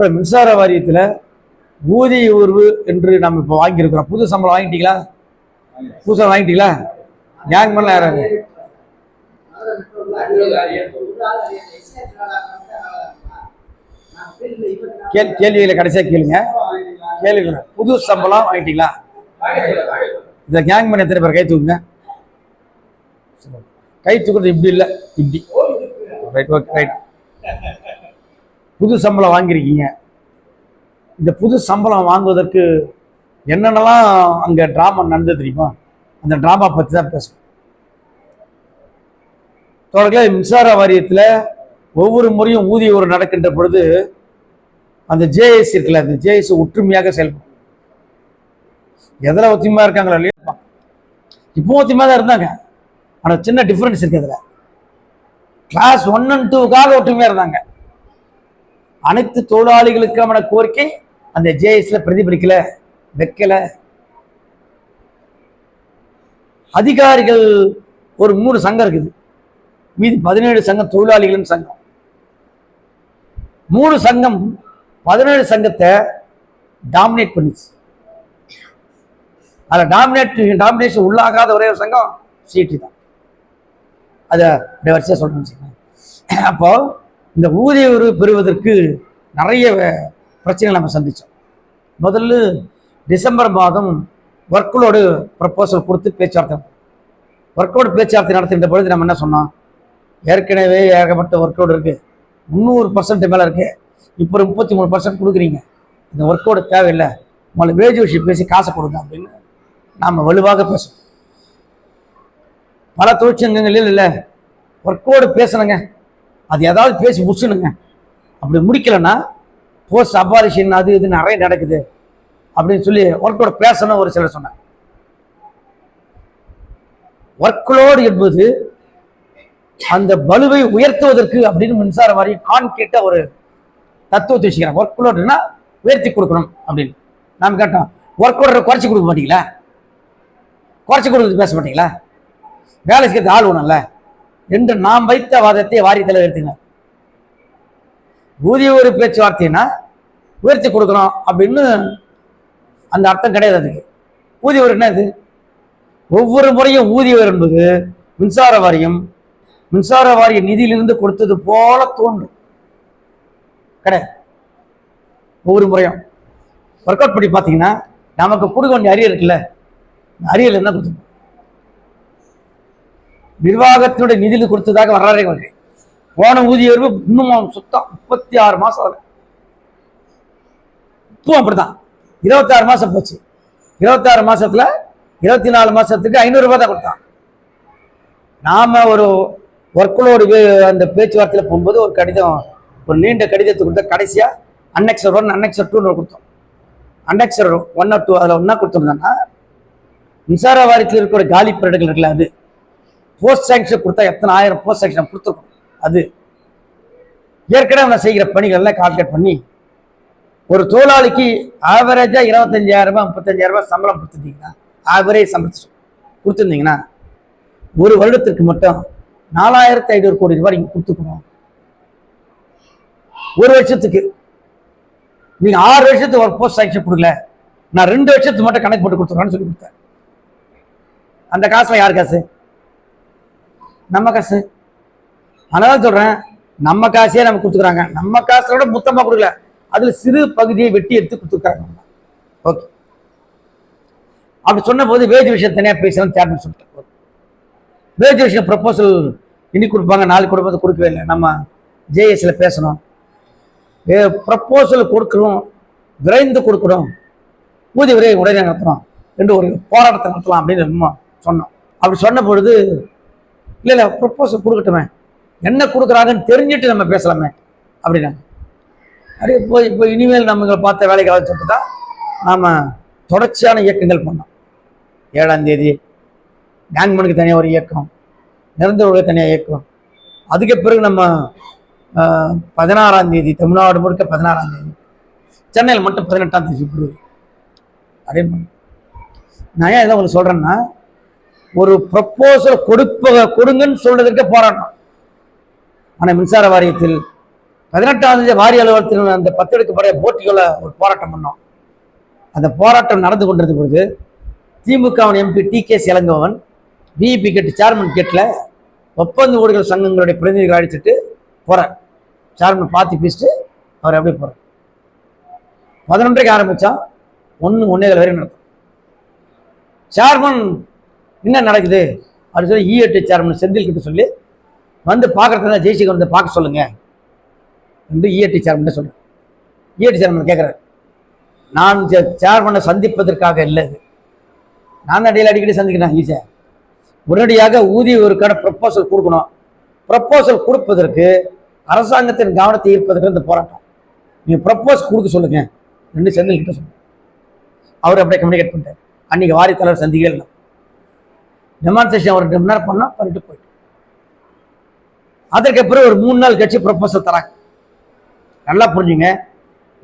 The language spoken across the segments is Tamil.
இப்போ மின்சார வாரியத்தில் ஊதிய உயர்வு என்று நம்ம இப்போ வாங்கியிருக்கிறோம். புது சம்பளம் வாங்கிட்டீங்களா? புதுசாக வாங்கிட்டீங்களா? கேங் பண்ணலாம் யாராவது கேள்விகளை கடைசியாக கேளுங்க. கேளுங்க, புது சம்பளம் வாங்கிட்டீங்களா? இதை கேங் பண்ண எத்தனை பேர் கை தூக்குங்க. கை தூக்குறது இப்படி இல்லை, இப்படி. Right, okay, right. புது சம்பளம் வாங்கியிருக்கீங்க. இந்த புது சம்பளம் வாங்குவதற்கு என்னென்னலாம் அங்கே ட்ராமா நடந்தது தெரியுமா? அந்த ட்ராமா பற்றி தான் பேசணும். தொடர்களே, மின்சார வாரியத்தில் ஒவ்வொரு முறையும் ஊதிய உயர்வு நடக்கின்ற பொழுது அந்த ஜேஎஸ் இருக்குல்ல, அந்த ஜேஎஸ் ஒற்றுமையாக செயல்படும். எதில் ஒத்துமையாக இருக்காங்களா இல்லையா? இப்போ ஒத்துமையாக தான் இருந்தாங்க. ஆனால் சின்ன டிஃப்ரென்ஸ் இருக்கு. அதில் கிளாஸ் 1 and 2க்காக ஒற்றுமையாக இருந்தாங்க. அனைத்து தொழிலாளிகளுக்கான கோரிக்கை அந்த ஜேஎஸ்ல பிரதிபலிக்கல, வைக்கல. அதிகாரிகள் ஒரு 3 சங்கம் இருக்குது, மீதி 17 சங்கம் தொழிலாளிகளின் சங்கம். 3 சங்கம் 17 சங்கத்தை டாமினேட் பண்ணிச்சு. அதில் டாமினேஷன் உள்ளாகாத ஒரே ஒரு சங்கம் சிடி தான். அதை வரிசையாக சொல்றேன். அப்போ இந்த ஊதிய உயர்வு பெறுவதற்கு நிறைய பிரச்சனைகள் நம்ம சந்தித்தோம். முதல்ல டிசம்பர் மாதம் ஒர்க்லோடு ப்ரப்போசல் கொடுத்து பேச்சுவார்த்தை. ஒர்க்லோடு பேச்சுவார்த்தை நடத்துகின்ற பொழுது நம்ம என்ன சொன்னோம்? ஏற்கனவே ஏகப்பட்ட ஒர்க்லோடு இருக்குது, 300% மேலே இருக்குது. இப்போ 33% கொடுக்குறீங்க. இந்த ஒர்க்கோடு தேவையில்லை, உங்களை வேஜ் விஷயம் பேசி காசை கொடுங்க அப்படின்னு நாம் வலுவாக பேசணும். பல தொழிற்சங்கங்களில் இல்லை, ஒர்க்கோடு பேசணுங்க, அது ஏதாவது பேசி முடிச்சுணுங்க. அப்படி முடிக்கலைன்னா போஸ்ட் அபாரிஷன் அது இது நிறைய நடக்குது அப்படின்னு சொல்லி ஒர்க்கோடு பேசணும் ஒரு சிலர் சொன்னாங்க. ஒர்க்லோடு என்பது அந்த வலுவை உயர்த்துவதற்கு அப்படின்னு மின்சார வாரியம் கான்கிரீட்டா ஒரு தத்துவத்தை வச்சுக்கிறாங்க. ஒர்க்லோடுனா உயர்த்தி கொடுக்கணும் அப்படின்னு. நாம் கேட்டோம், ஒர்க்லோட குறைச்சி கொடுக்க மாட்டீங்களா? குறைச்சி கொடுக்குறது பேச மாட்டீங்களா? வேலை செய்யறது ஆள் ஒண்ணும்ல என்று நாம் வைத்த வாதத்தை வாரியத்தில் எடுத்துங்க. ஊதிய ஒரு பேச்சுவார்த்தைன்னா உயர்த்தி கொடுக்கணும் அப்படின்னு அந்த அர்த்தம் கிடையாது. அதுக்கு ஊதிய உயர்வு என்னது? ஒவ்வொரு முறையும் ஊதிய உயர்வு என்பது மின்சார வாரிய நிதியிலிருந்து கொடுத்தது போல தோன்றும் கிடையாது. ஒவ்வொரு முறையும் ஒர்க் அவுட் பண்ணி பார்த்தீங்கன்னா நமக்கு கொடுக்க வேண்டிய அரியர் இருக்குல்ல, அரியர் என்ன கொடுத்து நிர்வாகத்தினுடைய நிதியில் கொடுத்ததாக வரலாறே வருது. போன ஊதிய உயர்வு இன்னும் சுத்தம் 36 மாசம். இப்போ அப்படிதான் 26 மாசம் போச்சு. 26 மாசத்துல 24 மாசத்துக்கு 500 ரூபாய் தான் கொடுத்தான். நாம ஒரு ஒர்க்லோடு அந்த பேச்சுவார்த்தையில் போகும்போது ஒரு கடிதம், ஒரு நீண்ட கடிதத்தை கொடுத்தா கடைசியா அன்னெக்சர் 1 அன்னெக்சர் 2 கொடுத்தோம். அன்னெக்சர் 1 or 2 அதில் ஒன்னா கொடுத்தோம்னா மின்சார வாரியத்தில் இருக்கிற காலி பீரியடுகள் இருக்குல்ல, அது போஸ்ட் சாங்ஷன் கொடுத்தா எத்தனை ஆயிரம் போஸ்ட் சாங்ஷன் கொடுத்துருக்கோம். அது ஏற்கனவே நம்ம செய்கிற பணிகள்லாம் கால்குலேட் பண்ணி ஒரு தொழிலாளிக்கு ஆவரேஜா 25,000 ரூபாய் 35,000 ரூபாய் சம்பளம் கொடுத்துருந்தீங்கன்னா, ஆவரேஜ் சம்பளம் கொடுத்துருந்தீங்கன்னா ஒரு வருடத்திற்கு மட்டும் 4,500 கோடி ரூபாய் நீங்க கொடுத்துக்கணும். ஒரு வருஷத்துக்கு நீங்க 6 வருஷத்துக்கு ஒரு போஸ்ட் சாங்ஷன் கொடுக்கல, நான் 2 வருஷத்துக்கு மட்டும் கணக்கு போட்டு கொடுத்துருக்கேன்னு சொல்லி கொடுத்தேன். அந்த காசுல யார் காசு? நம்ம காசு. அதனால சொல்றேன், நம்ம காசையே நம்ம கொடுத்துக்கிறாங்க. நம்ம காசோட மொத்தமா கொடுக்கல, அதுல சிறு பகுதியை வெட்டி எடுத்து கொடுத்துருக்காங்க. ஓகே, அப்படி சொன்ன போது வேஜ் விஷயம் தனியா பேசணும் சேர்மன் சொல்லிட்டு, வேஜ் விஷயம் ப்ரப்போசல் இன்னைக்கு கொடுப்பாங்க, நாளைக்கு கொடுப்பது கொடுக்கவே இல்லை. நம்ம ஜேஎஸ்ல பேசணும், ப்ரப்போசல் கொடுக்கணும், விரைந்து கொடுக்கணும், ஊதிய விரைவை உடனே நடத்தணும் என்று ஒரு போராட்டத்தை நடத்தலாம் அப்படின்னு சொன்னோம். அப்படி சொன்ன பொழுது இல்லை ப்ரப்போசல் கொடுக்கட்டுமே, என்ன கொடுக்குறாங்கன்னு தெரிஞ்சுட்டு நம்ம பேசலாமே அப்படின்னாங்க. அப்படியே இப்போ இனிமேல் நம்ம பார்த்த வேலைகளை சொல்லிட்டு தான் நாம் தொடர்ச்சியான இயக்கங்கள் பண்ணோம். 7ஆம் தேதி கேங்மனுக்கு தனியாக ஒரு இயக்கம், நிரந்தர தனியாக இயக்கம். அதுக்கு பிறகு நம்ம 16ஆம் தேதி தமிழ்நாடு முழுக்க 16ஆம் தேதி, சென்னையில் மட்டும் 18ஆம் தேதி பிப்ரவரி அதே மாதிரி. நான் ஏன் இதை உங்களுக்கு சொல்கிறேன்னா, ஒரு ப்ரப்போசல் கொடுங்கன்னு சொல்றதற்கு போராட்டம். ஆனால் மின்சார வாரியத்தில் 18ஆம் தேதி வாரிய அலுவலகத்தில் அந்த 10 அடுக்கு படைய போட்டிகளை ஒரு போராட்டம் பண்ணோம். அந்த போராட்டம் நடந்து கொண்டிருந்த பொழுது திமுகவின் எம்பி TK இளங்கோவன் VIP கேட்டு சேர்மன் கேட்டில் ஒப்பந்த ஊழியர்கள் சங்கங்களுடைய பிரதிநிதிகள் அழைச்சிட்டு போறார். சேர்மன் பார்த்து பேசிட்டு அவர் அப்படியே போறார். 11:30 ஆரம்பிச்சா 1:15 வரை நடக்கும். சேர்மன் என்ன நடக்குது அப்படின்னு சொல்லி E8 சேர்மன் செந்தில் கிட்ட சொல்லி வந்து பார்க்கறதுனா ஜெய்சிகர் வந்து பார்க்க சொல்லுங்க என்று E8 சேர்மன் சொல்றேன். E8 சேர்மன் கேட்குறாரு, நான் சேர்மனை சந்திப்பதற்காக இல்லை, நான் அடியில் அடிக்கடி சந்திக்கிறேன் ஈஸியாக உடனடியாக ஊதியருக்கான ப்ரப்போசல் கொடுக்கணும். ப்ரப்போசல் கொடுப்பதற்கு அரசாங்கத்தின் கவனத்தை ஈர்ப்பதற்கு இந்த போராட்டம், நீங்கள் ப்ரப்போஸ் கொடுக்க சொல்லுங்க என்று செந்தில் கிட்ட சொல்லுங்க. அவர் அப்படியே கம்யூனிகேட் பண்ணிட்டார். அன்னைக்கு வாரிய தலைவர் சந்திக்கவே இல்லை. டெமான்ஸ்ட்ரேஷன் ஒரு 2 மணி நேரம் பண்ணால் பண்ணிட்டு போயிட்டு அதற்கு பிறகு ஒரு 3 நாள் கட்சி ப்ரப்போசல் தராங்க. நல்லா புரிஞ்சுங்க,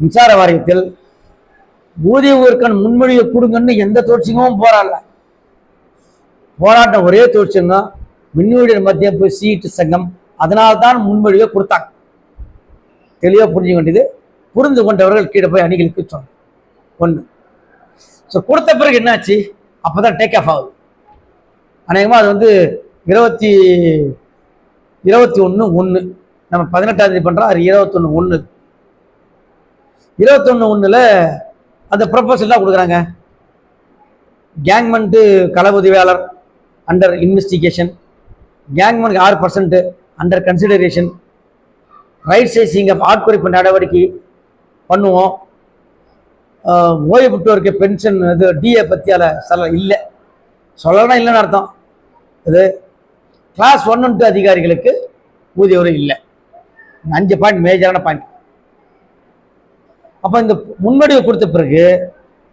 மின்சார வாரியத்தில் ஊதிய உயர்வுக்கான முன்மொழிவை கொடுங்கன்னு எந்த தொழிற்சங்கமும் போராட்டம் ஒரே தொழிற்சங்கம் மின்னுடைய மத்திய சீட்டு சங்கம், அதனால்தான் முன்மொழிவை கொடுத்தாங்க. தெளிவாக புரிஞ்சுக்க வேண்டியது. புரிந்து கொண்டவர்கள் கீழே போய் அணிகளுக்கு சொன்னாங்க. ஒன்று ஸோ கொடுத்த பிறகு என்னாச்சு, அப்போ தான் டேக் ஆஃப் ஆகுது. அநேகமாக அது வந்து 21/1 நம்ம 18ஆம் தேதி பண்ணுறோம். அது 21/1 21/1 அந்த ப்ரொபோசல் தான் கொடுக்குறாங்க. கேங்மெண்ட்டு கள உதவியாளர் அண்டர் இன்வெஸ்டிகேஷன், கேங்மெண்ட் 6% under consideration, right sizing of ஆட்குறைப்பு நடவடிக்கை பண்ணுவோம். ஓய்வு பெற்றோருக்கு பென்ஷன் இது டிஏ பற்றியால் இல்லை சொல்லலாம், இல்லைன்னு அர்த்தம். இது கிளாஸ் 1 and 2 அதிகாரிகளுக்கு ஊதிய உயர்வு இல்லை. 5 பாயிண்ட் மேஜரான பாயிண்ட். அப்போ இந்த முன்மொழிவை கொடுத்த பிறகு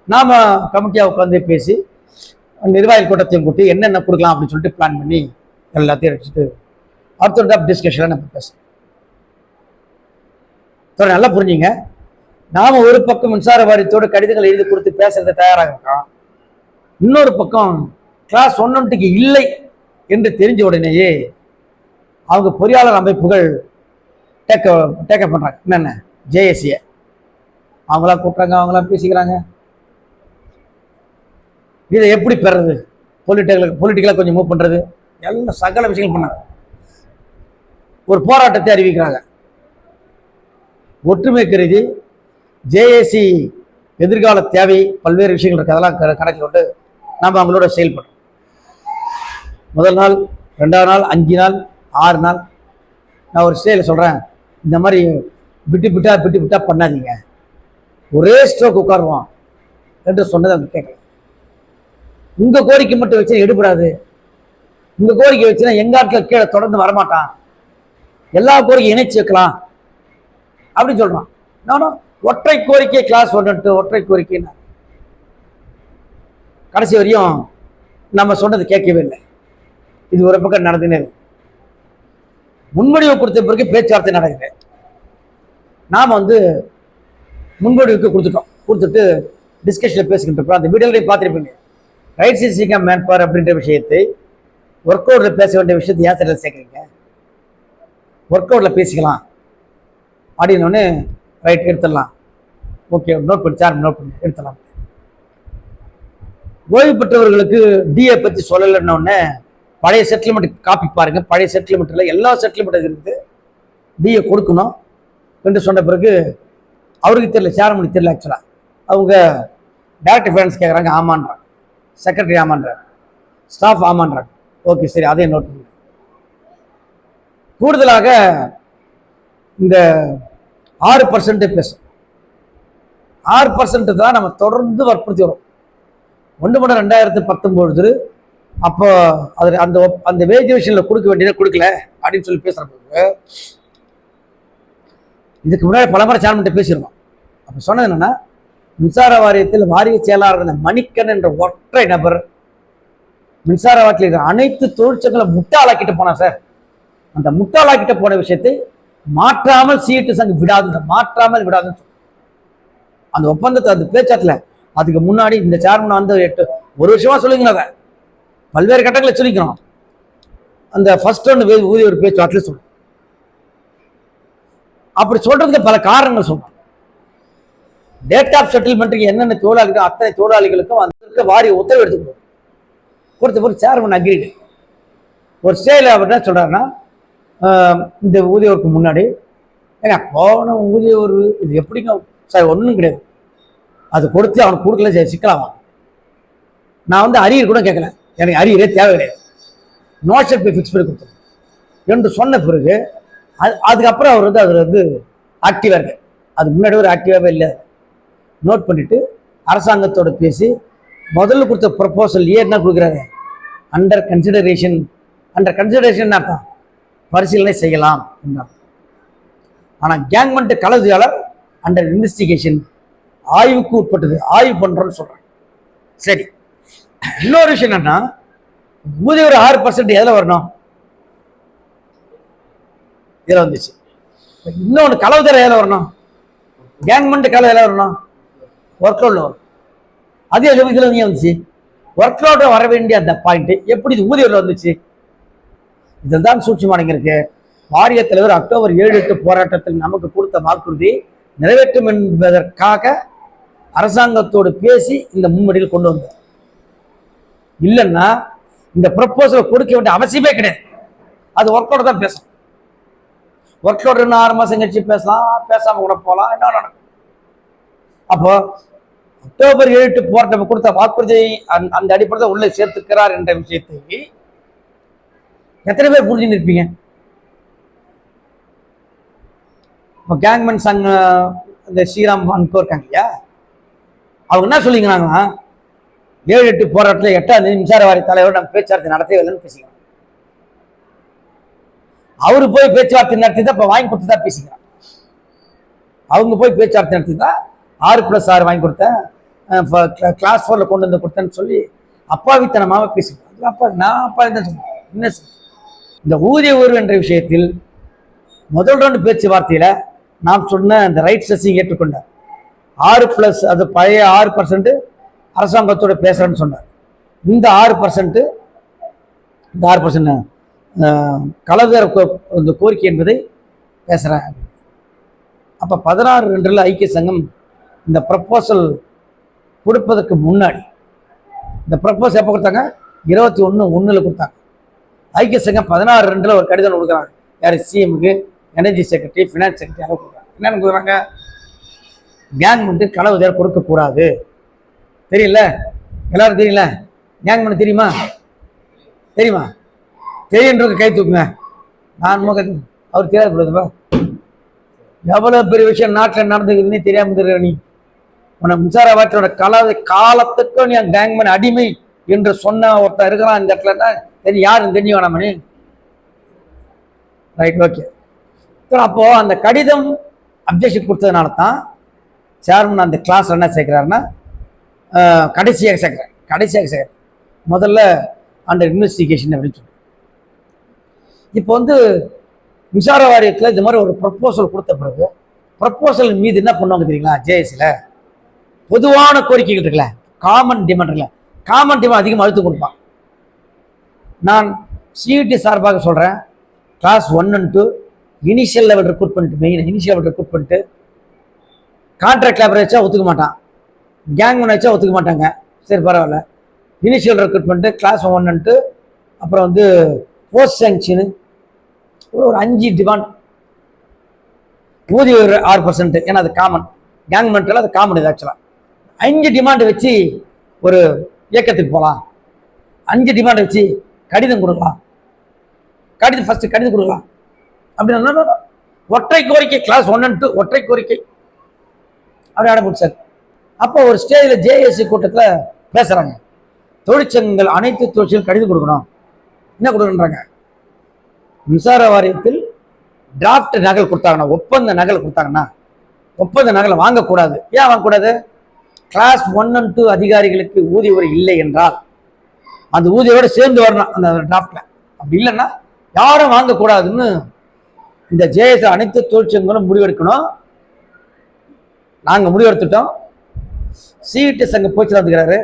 நாம் கமிட்டியாக உட்காந்து பேசி நிர்வாகி கூட்டத்தையும் கூட்டி என்னென்ன கொடுக்கலாம் அப்படின்னு சொல்லிட்டு பிளான் பண்ணி எல்லாத்தையும் எடுத்துட்டு அடுத்த டிஸ்கஷனில் நம்ம பேசுகிறோம். நல்லா புரிஞ்சுங்க, நாம் ஒரு பக்கம் மின்சார வாரியத்தோடு கடிதங்கள் எழுதி கொடுத்து பேசுறதை தயாராக இருக்கோம். இன்னொரு பக்கம் கிளாஸ் 1 and 2 இல்லை என்று தெரிஞ்ச உடனேயே அவங்க பொறியாளர் அமைப்புகள் டேக்கப் பண்ணுறாங்க. என்னென்ன JSA அவங்களாம் கூப்பிட்றாங்க, அவங்களாம் பேசிக்கிறாங்க. இதை எப்படி பெறது, பொலிட்டிக்கலாக கொஞ்சம் மூவ் பண்ணுறது, எல்லாம் சகல விஷயங்கள் பண்ணாங்க. ஒரு போராட்டத்தை அறிவிக்கிறாங்க. ஒற்றுமை கருதி JSC எதிர்கால தேவை பல்வேறு விஷயங்கள் இருக்குது, அதெல்லாம் கணக்கில் கொண்டு நாம் அவங்களோட செயல்படுறோம். முதல் நாள், 2ஆம் நாள், 5 நாள், 6 நாள். நான் ஒரு ஸ்டேயில் சொல்கிறேன், இந்த மாதிரி பிட்டு பிட்டா பண்ணாதீங்க, ஒரே ஸ்ட்ரோக் உட்காருவோம் என்று சொன்னதை அவங்க கேட்கல. உங்கள் கோரிக்கை மட்டும் வச்சு எடுபடாது, உங்கள் கோரிக்கை வச்சுன்னா எங்கள் ஆட்கள் கீழே தொடர்ந்து வரமாட்டான், எல்லா கோரிக்கையும் இணைச்சி வைக்கலாம் அப்படின்னு சொல்கிறான். நானும் ஒற்றை கோரிக்கை கிளாஸ் 1 and 2 ஒற்றை கோரிக்கைன்னு கடைசி வரையும் நம்ம சொன்னது கேட்கவே இல்லை. இது ஒரு பக்கம் நடந்துனே இருக்கு. முன்மொழிவு கொடுத்த பிறகு பேச்சுவார்த்தை நடக்குது. நாம் வந்து முன்மொழிவுக்கு கொடுத்துட்டு டிஸ்கஷனில் பேசிக்கிட்டு இருக்கோம். அந்த வீடியோலையும் பார்த்துருப்பீங்க. Right sizing of man power அப்படின்ற விஷயத்தை ஒர்க் அவுட்டில் பேச வேண்டிய விஷயத்தை ஏன் சரியில் சேர்க்குறீங்க, ஒர்க் அவுட்டில் பேசிக்கலாம் அப்படின்னோடனே ரைட் எடுத்துடலாம், ஓகே நோட் பண்ணி சார் நோட் பண்ணி எடுத்துடலாம். ஓய்வு பெற்றவர்களுக்கு டிஏ பற்றி சொல்லலைன்னொடனே பழைய செட்டில்மெண்ட் காப்பி பாருங்க, பழைய செட்டில்மெண்ட்டில் எல்லா செட்டில்மெண்ட்டும் இருக்குது, டிஏ கொடுக்கணும் என்று சொன்ன பிறகு அவருக்கு தெரியல, சேர்மனுக்கு தெரியல. ஆக்சுவலாக அவங்க டைரக்டர் ஃபைனான்ஸ் கேட்குறாங்க, ஆமான்றாங்க. செக்ரட்டரி ஆமான்றாங்க, ஸ்டாஃப் ஆமான்றாங்க. ஓகே சரி, அதையும் நோட் பண்ணுங்க. கூடுதலாக இந்த 6% பேசும். 6% தான் நம்ம தொடர்ந்து வற்புறுத்தி வரும். 1/2019 அப்போ அது அந்த வேஜுவேஷனில் கொடுக்க வேண்டியதை கொடுக்கல அப்படின்னு சொல்லி பேசுகிறப்ப இதுக்கு முன்னாடி பல முறை சேர்மன்ட்ட பேசியிருக்கோம். அப்போ சொன்னது என்னன்னா, மின்சார வாரியத்தில் வாரிய செயலாளர் மணிக்கன் என்ற ஒற்றை நபர் மின்சார வாரியத்தில் இருக்கிற அனைத்து தொழிற்சங்களை முட்டாளாக்கிட்டு போனா சார். அந்த முட்டாளாக்கிட்ட போன விஷயத்தை மாற்றாமல் சீட்டு சங்கம் மாற்றாமல் விடாதுன்னு சொல்லி அந்த ஒப்பந்தத்தை அந்த பேச்சாட்டில் அதுக்கு முன்னாடி இந்த சேர்மன் வந்து 1 வருஷமா சொல்லிக்கணும். அதை பல்வேறு கட்டங்களை சொல்லிக்கிறோம். அந்த ஃபர்ஸ்ட் ஒன்று ஊதிய ஒரு பேச்சுவாட்டில் சொல்லும். அப்படி சொல்றதுக்கு பல காரணங்கள் சொல்றாங்க. டேட் ஆஃப் செட்டில்மெண்ட்டுக்கு என்னென்ன தொழிலாளிகள் அத்தனை தொழிலாளிகளுக்கும் அந்த வாரி உத்தரவு எடுத்துக்கணும். கொடுத்த பிறகு சேர்மன் அக்ரீடு. ஒரு ஸ்டேஜில் அவர் என்ன சொல்றாருன்னா, இந்த ஊதியோருக்கு முன்னாடி ஏங்க போன ஊதியோர் இது எப்படிங்க சார், ஒன்றும் கிடையாது, அது கொடுத்து அவனுக்கு கொடுக்கல சிக்கலாமா, நான் வந்து அரியர் கூட கேட்கல, எனக்கு அரியரே தேவை கிடையாது, நோஷன் போய் ஃபிக்ஸ் பண்ணி கொடுத்தேன் என்று சொன்ன பிறகு அதுக்கப்புறம் அவர் வந்து ஆக்டிவாக இருக்கு. அது முன்னாடி ஒரு ஆக்டிவாகவே இல்லை. நோட் பண்ணிட்டு அரசாங்கத்தோட பேசி முதல்ல கொடுத்த ப்ரப்போசல் என்ன கொடுக்குறாரு, அண்டர் கன்சிடரேஷன். அண்டர் கன்சிடரேஷன் அர்த்தம் பரிசீலனை செய்யலாம் என்ன அர்த்தம். ஆனால் கேங்மெண்ட் கலவையாளர் அண்டர் இன்வெஸ்டிகேஷன், ஆய்வுக்கு உட்பட்டது, ஆய்வு பண்றோம்னு சொல்றாங்க. சரி, இன்னொரு விஷயம் என்னன்னா, ஊதிய ஒரு 6% எதில் வரணும், இதில் வந்துச்சு. இன்னொன்று கலவுதர எதில் வரணும், கேங்மெண்ட் கலவை எதில் வரணும், ஒர்க் லோட்ல வரும். அது இதில் வந்துச்சு. ஒர்க் லோட்ல வர வேண்டிய அந்த பாயிண்ட் எப்படி இது ஊதியத்தில் வந்துச்சு, இதில் தான் சூட்சமானங்க இருக்கு. வாரிய தலைவர் அக்டோபர் 7-8 போராட்டத்தில் நமக்கு கொடுத்த வாக்குறுதி நிறைவேற்றும் என்பதற்காக அரசாங்கத்தோடு பேசி இந்த முன்வடியில் கொண்டு வந்தோம். இல்லைன்னா இந்த ப்ரப்போசலை கொடுக்க வேண்டிய அவசியமே கிடையாது. அது ஒர்க் அவுட் தான் பேசணும். ஒர்க் அவுட் 6 மாசம் கழிச்சு பேசலாம், பேசாம கூட போகலாம், என்ன நடக்கும். அப்போ அக்டோபர் 7 போராட்டம் கொடுத்த வாக்குறுதியை அந்த அடிப்படையில் உள்ளே சேர்த்துக்கிறார் என்ற விஷயத்தை எத்தனை பேர் புரிஞ்சுன்னு இருப்பீங்க? இப்போ கேங்மேன் சங்க இந்த ஸ்ரீராம் அனுப்ப இருக்காங்க இல்லையா, அவங்க என்ன சொல்லிக்கிறாங்கன்னா, 7-8 போராட்டத்தில் 8ஆம் தேதி மின்சார வாரிய தலைவர் நம்ம பேச்சுவார்த்தை நடத்தவே இல்லைன்னு பேசிக்கிறாங்க. அவரு போய் பேச்சுவார்த்தை நடத்தி தான் இப்போ வாங்கி கொடுத்து தான் பேசிக்கிறாங்க. அவங்க போய் பேச்சுவார்த்தை நடத்தி தான் 6+6 வாங்கி கொடுத்தேன், கிளாஸ் 4ல கொண்டு வந்து கொடுத்தேன்னு சொல்லி அப்பாவித்தனமாக பேசிக்கிறாங்க. அப்பா நான் அப்பா தான் சொன்னேன். என்ன இந்த ஊதிய உயர்வு என்ற விஷயத்தில் முதல் 2 பேச்சுவார்த்தையில நாம் சொன்ன அந்த ரைட் செஸ்ஸிங் ஏற்றுக்கொண்டார். 6+ அது பழைய 6% அரசாங்கத்தோட பேசுறேன்னு சொன்னார். இந்த 6% இந்த 6% கலவர இந்த கோரிக்கை என்பதை பேசுறேன். அப்ப 16/2 ஐக்கிய சங்கம் இந்த ப்ரப்போசல் கொடுப்பதற்கு முன்னாடி, இந்த ப்ரப்போசல் எப்போ கொடுத்தாங்க, 21/1 கொடுத்தாங்க. ஐக்கிய சங்கம் 16/2 ஒரு கடிதம் கொடுக்குறாங்க. யார், சிஎம்க்கு, எனர்ஜி செக்ரட்டரி, ஃபினான்ஸ் செக்ரட்டரி கொடுக்குறாங்க. என்னன்னு கொடுக்குறாங்க, கேங்மெண்ட் கலவுதேர் கொடுக்கக்கூடாது. தெரியல, எல்லாரும் தெரியல, கேங்மெண்ட் தெரியுமா, தெரியுமா, தெரியுன்றது கை தூக்குங்க. நான் அவர் தெரியாதுப்பா, எவ்வளவு பெரிய விஷயம் நாட்டில் நடந்துக்குதுன்னு தெரியாம இருக்கிற நீ, உன மின்சார வாரியத்தோட காலத்துக்கும் நீ கேங்மெண்ட் அடிமை என்று சொன்ன ஒருத்தர் இருக்கிறான் இந்த இடத்துலன்னா தெரியும், யாருன்னு தெரிஞ்சு வேணாமணி. Right, okay. அப்போ அந்த கடிதம் அப்ஜெக்ஷன் கொடுத்ததுனால தான் சேர்மன் அந்த கிளாஸ் என்ன சேர்க்கிறாருன்னா, கடைசியாக சேர்க்கிறேன். முதல்ல அண்டர் இன்வெஸ்டிகேஷன் அப்படின்னு சொல்றேன். இப்போ வந்து மின்சார வாரியத்தில் இந்த மாதிரி ஒரு ப்ரப்போசல் கொடுத்த பிறகு ப்ரப்போசல் மீது என்ன பண்ணுவாங்க தெரியுங்களா, ஜேஎஸ்ல பொதுவான கோரிக்கைகள் இருக்குல்ல, காமன் டிமாண்ட் இருக்குல்ல, காமன் டிமாண்ட் அதிகமாக அழுத்தம் கொடுப்பான். நான் சிஇடி சார்பாக சொல்கிறேன், class 1 and 2 initial level recruitment, main initial level recruitment, contract labour வச்சா ஒத்துக்க மாட்டான், கேங்மேன் வச்சா ஒத்துக்க மாட்டாங்க. சரி பரவாயில்ல, இனிஷியல் ரெக்ரூட்மெண்ட்டு கிளாஸ் 1 and 2, அப்புறம் வந்து போஸ்ட் சேங்ஷனு, ஒரு 5 டிமாண்ட். ஊதிய 6%, ஏன்னா அது காமன், கேங்மெண்ட்டில் அது காமன். இது ஆக்சுவலாக 5 டிமாண்ட் வச்சு ஒரு இயக்கத்துக்கு போகலாம். 5 டிமாண்ட் வச்சு கடிதம் கொடுக்கலாம், ஃபர்ஸ்ட் கடிதம் கொடுக்கலாம் அப்படின்னா ஒற்றை கோரிக்கை, கிளாஸ் 1 and 2 ஒற்றை கோரிக்கை அப்படி ஆரம்பிச்சார். அப்போ ஒரு ஸ்டேஜில் ஜேஏசி கூட்டத்தில் பேசுறாங்க, தொழிற்சங்கங்கள் அனைத்து தொழிற்சங்கள் கடிதம் கொடுக்கணும். என்ன கொடுக்கணுன்றாங்க, மின்சார வாரியத்தில் டிராஃப்ட் நகல் கொடுத்தாங்கன்னா, ஒப்பந்த நகல் கொடுத்தாங்கன்னா, ஒப்பந்த நகலை வாங்கக்கூடாது. ஏன் வாங்கக்கூடாது, கிளாஸ் 1 and 2 அதிகாரிகளுக்கு ஊதிய உரை இல்லை என்றால் அந்த ஊதியோட சேர்ந்து வரணும் அந்த டிராஃப்ட்ல. அப்படி இல்லைன்னா யாரும் வாங்கக்கூடாதுன்னு இந்த ஜேஎஸ் அனைத்து தொழிற்சங்கங்களும் முடிவெடுக்கணும். நாங்கள் முடிவெடுத்துட்டோம், சிஇடி சங்க போச்சு வந்துக்கிறாரு,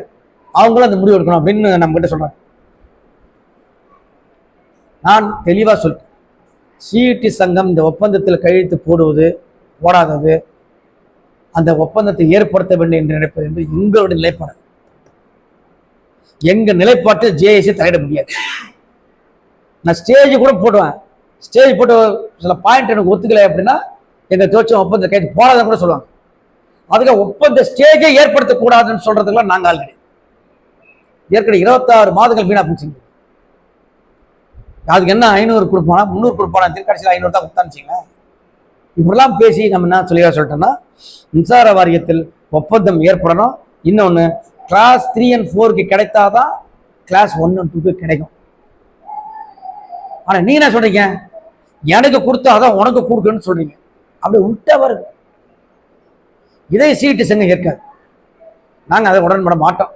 அவங்களும் அந்த முடிவெடுக்கணும் அப்படின்னு நம்ம கிட்ட சொல்றாங்க. நான் தெளிவாக சொல்றேன், சிஇடி சங்கம் இந்த ஒப்பந்தத்தில் கையெழுத்து போடுவது போடாதது, அந்த ஒப்பந்தத்தை ஏற்படுத்த வேண்டும் என்று நினைப்பது என்பது எங்களுடைய நிலைப்பாடு. எங்க நிலைப்பாட்டில் ஜேஏசி தலையிட முடியாது. நான் ஸ்டேஜ் கூட போடுவேன். ஸ்டேஜ் போட்டு சில பாயிண்ட் எனக்கு ஒத்துக்கலை அப்படின்னா எங்க தோற்றம் ஒப்பந்த கைது போடாதுன்னு கூட சொல்லுவாங்க. அதுக்கு ஒப்பந்த ஸ்டேஜை ஏற்படுத்தக்கூடாதுன்னு சொல்றதுக்குலாம் நாங்கள் ஆல்ரெடி ஏற்கனவே 26 மாதங்கள் வீணா போச்சுங்க. அதுக்கு என்ன 500 கொடுப்பானா 300 கொடுப்பானா கடைசியில் 500 தான் கொடுத்தானுச்சிங்களா. இப்படிலாம் பேசி நம்ம என்ன சொல்லிட்டோம்னா, மின்சார வாரியத்தில் ஒப்பந்தம் ஏற்படணும். இன்னொன்று, கிளாஸ் 3 and 4க்கு கிடைத்தாதான் கிளாஸ் 1 and 2க்கு கிடைக்கும். ஆனால் நீங்க என்ன சொல்றீங்க, எனக்கு கொடுத்தாதான் உனக்கு கொடுக்கணும்னு சொல்றீங்க. அப்படி உள்டா வருது. இதை சிஇடி சங்கம் ஏற்காது. நாங்கள் அதை உடன்பட மாட்டோம்.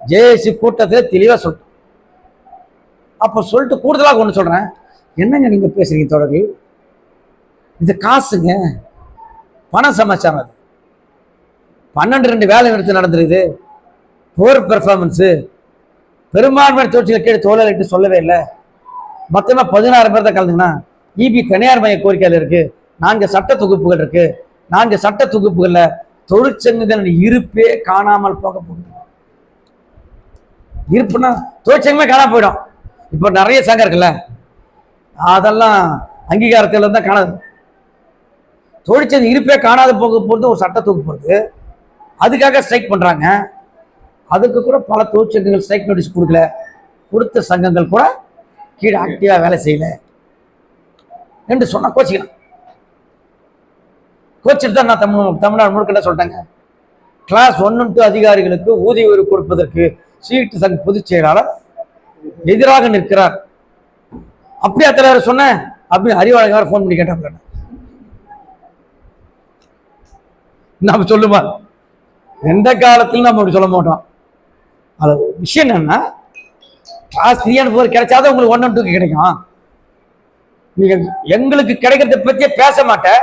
ஜேஏசி கூட்டத்தில் தெளிவாக சொல்லிட்டோம். அப்போ சொல்லிட்டு கூடுதலாக ஒன்று சொல்கிறேன். என்னங்க நீங்கள் பேசுறீங்க தோழர்கள், இது காசுங்க, பண சமாச்சாரம். அது 12 வேலை நிறுத்தம் நடந்துருக்குது. புவர் பெர்ஃபார்மன்ஸு பெரும்பான்மை தொழிற்சிகளை கேட்டு தோழர்கிட்ட சொல்லவே இல்லை. மொத்தமாக 16 பேர் தான் கலந்துங்கன்னா இபி தனியார் மைய கோரிக்கையில் இருக்கு. 4 சட்ட தொகுப்புகள் இருக்கு. 4 சட்ட தொகுப்புகளில் தொழிற்சங்கங்கள் இருப்பே காணாமல் போக போகுது. இருப்புன்னா தொழிற்சங்கமே காணாம போயிடும். இப்போ நிறைய சங்கம் இருக்குல்ல, அதெல்லாம் அங்கீகாரத்தில் தான் காணாது. தொழிற்சங்க இருப்பே காணாத போக போகிறது ஒரு சட்ட தொகுப்பு வருது. அதுக்காக ஸ்ட்ரைக் பண்ணுறாங்க. அதுக்கு கூட பல தொழிற்சங்கங்கள் ஸ்ட்ரைக் நோட்டீஸ் கொடுக்கல. கொடுத்த சங்கங்கள் கூட கீழே ஆக்டிவாக வேலை செய்யலை என்று சொன்னால் கோச்சிக்கலாம். கோச்சிட்டு தான் நான் தமிழ்நாடு முழுக்க என்ன சொல்லிட்டேங்க, கிளாஸ் 1 and 2 அதிகாரிகளுக்கு ஊதிய உயர்வு கொடுப்பதற்கு சிஇடி சங்க பொதுச் செயலாளர் எதிராக நிற்கிறார். அப்படியா தலைவர் சொன்னேன் அப்படின்னு அறிவாளர் ஃபோன் பண்ணி கேட்டாப்ல. நாம சொல்லுமா, எந்த காலத்திலும் நம்ம அப்படி சொல்ல மாட்டோம். அது விஷயம் என்னன்னா, கிளாஸ் 3 and 4 கிடைச்சாதான் உங்களுக்கு 1 and 2க்கு கிடைக்கும். நீங்க எங்களுக்கு கிடைக்கிறத பத்தியே பேச மாட்டேன்.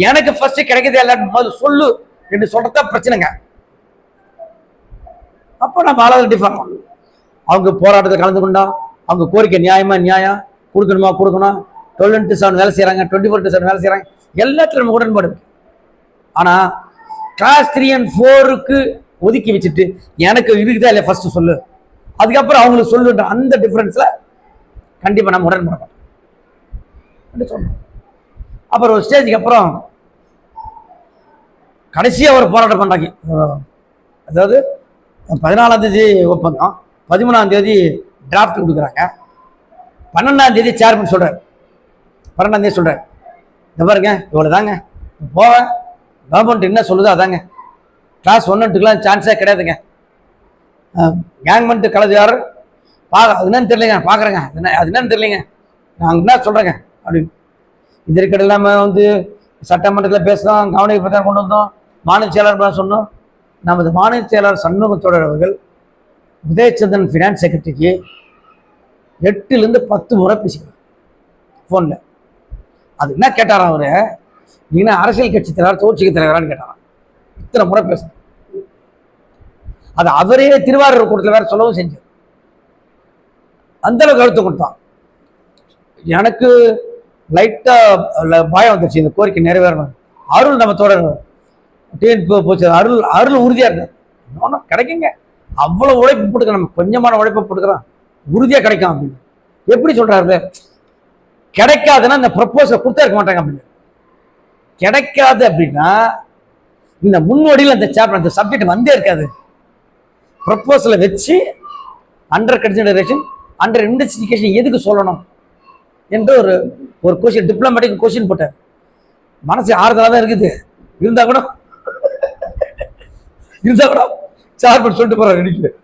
எனக்கு ஃபர்ஸ்ட் கிடைக்கிறது எல்லாரும் முதல்ல சொல்லு என்று சொல்றதான் பிரச்சனைங்க. அப்போ நம்ம ஆளாவது டிஃபரெண்ட். அவங்க போராட்டத்தில் கலந்து கொண்டா அவங்க கோரிக்கை நியாயமா நியாயம், கொடுக்கணுமா கொடுக்கணும், 12-7 வேலை செய்யறாங்க, 24-7 வேலை செய்யறாங்க, எல்லாத்திலும் நம்ம உடன்பாடு இருக்கு. ஆனா கிளாஸ் 3 and 4க்கு ஒதுக்கி வச்சுட்டு எனக்கு இருக்குதா இல்லையா ஃபர்ஸ்ட் சொல்லு, அதுக்கப்புறம் அவங்களுக்கு சொல்லுன்ற அந்த டிஃபரன்ஸ்ல கண்டிப்பா நம்ம உடன்பட மாட்டோம் சொன்னோம். அப்புறம் ஒரு ஸ்டேஜுக்கு அப்புறம் கடைசியா ஒரு போராட்டம் பண்றாங்க. அதாவது 14ஆம் தேதி ஒப்பந்தம், 13ஆம் தேதி டிராஃப்ட் கொடுக்குறாங்க, 12ஆம் தேதி சேர்மன் சொல்றாரு, 12ஆம் தேதி சொல்றாரு, இந்த பாருங்க இவ்வளவு தாங்க போவேன், கவர்மெண்ட் என்ன சொல்லுதோ அதாங்க, கிளாஸ் 1 and 2க்குலாம் சான்ஸே கிடையாதுங்க, கேங்மெண்ட் கலந்துயார் அது என்னன்னு தெரியலைங்க, பார்க்குறேங்க அது என்னன்னு தெரியலைங்க, நாங்கள் என்ன சொல்கிறேங்க அப்படின்னு. இதற்கிட்ட இல்லாமல் வந்து சட்டமன்றத்தில் பேசுகிறோம், கவனிப்பு பிரச்சாரம் கொண்டு வந்தோம், மாநில செயலாளர் சொன்னோம். நமது மாநில செயலாளர் சண்முகத்தோடர் அவர்கள் உதயச்சந்திரன் ஃபினான்ஸ் செக்ரட்டரிக்கு 8 to 10 முறை பேசிக்கிறார் ஃபோனில். அது என்ன கேட்டாராம் அவர், நீங்கன்னா அரசியல் கட்சி தலைவர் தொழிற்சங்க தலைவரான்னு கேட்டாராம். இத்தனை முறை பேசுகிறேன். அது அவரே திருவாரூர் கூட்டத்தில் வேற சொல்லவும் செஞ்சார். அந்த அளவுக்கு கருத்து கொடுத்தான். எனக்கு லைட்டா பயம் வந்துருச்சு இந்த கோரிக்கை நிறைவேறணும். அருள் நம்ம தொடர் போச்சு, அருள் உறுதியா இருந்தார், கிடைக்குங்க, அவ்வளவு உழைப்பு போட்டுக்க, நம்ம கொஞ்சமான உழைப்பு போட்டுக்கிறோம், உறுதியா கிடைக்கும் அப்படின்னு. எப்படி சொல்றாரு, கிடைக்காதுன்னா இந்த ப்ரப்போசல் கொடுத்தா இருக்க மாட்டாங்க அப்படின்னு. கிடைக்காது அப்படின்னா இந்த முன்னோடியில் அந்த சாப்டர் அந்த சப்ஜெக்ட் வந்தே இருக்காது. ப்ரப்போசலை வச்சு அண்டர் கன்சிடரேஷன் அண்டர் இன்வெஸ்டிகேஷன் எதுக்கு சொல்லணும் என்று ஒரு கொஸ்டின், டிப்ளமேட்டிக் கொஸ்டின் போட்டார். மனசு ஆறுதலாக தான் இருக்குது. இருந்தா கூட சார்பு சொல்லிட்டு போறாரு.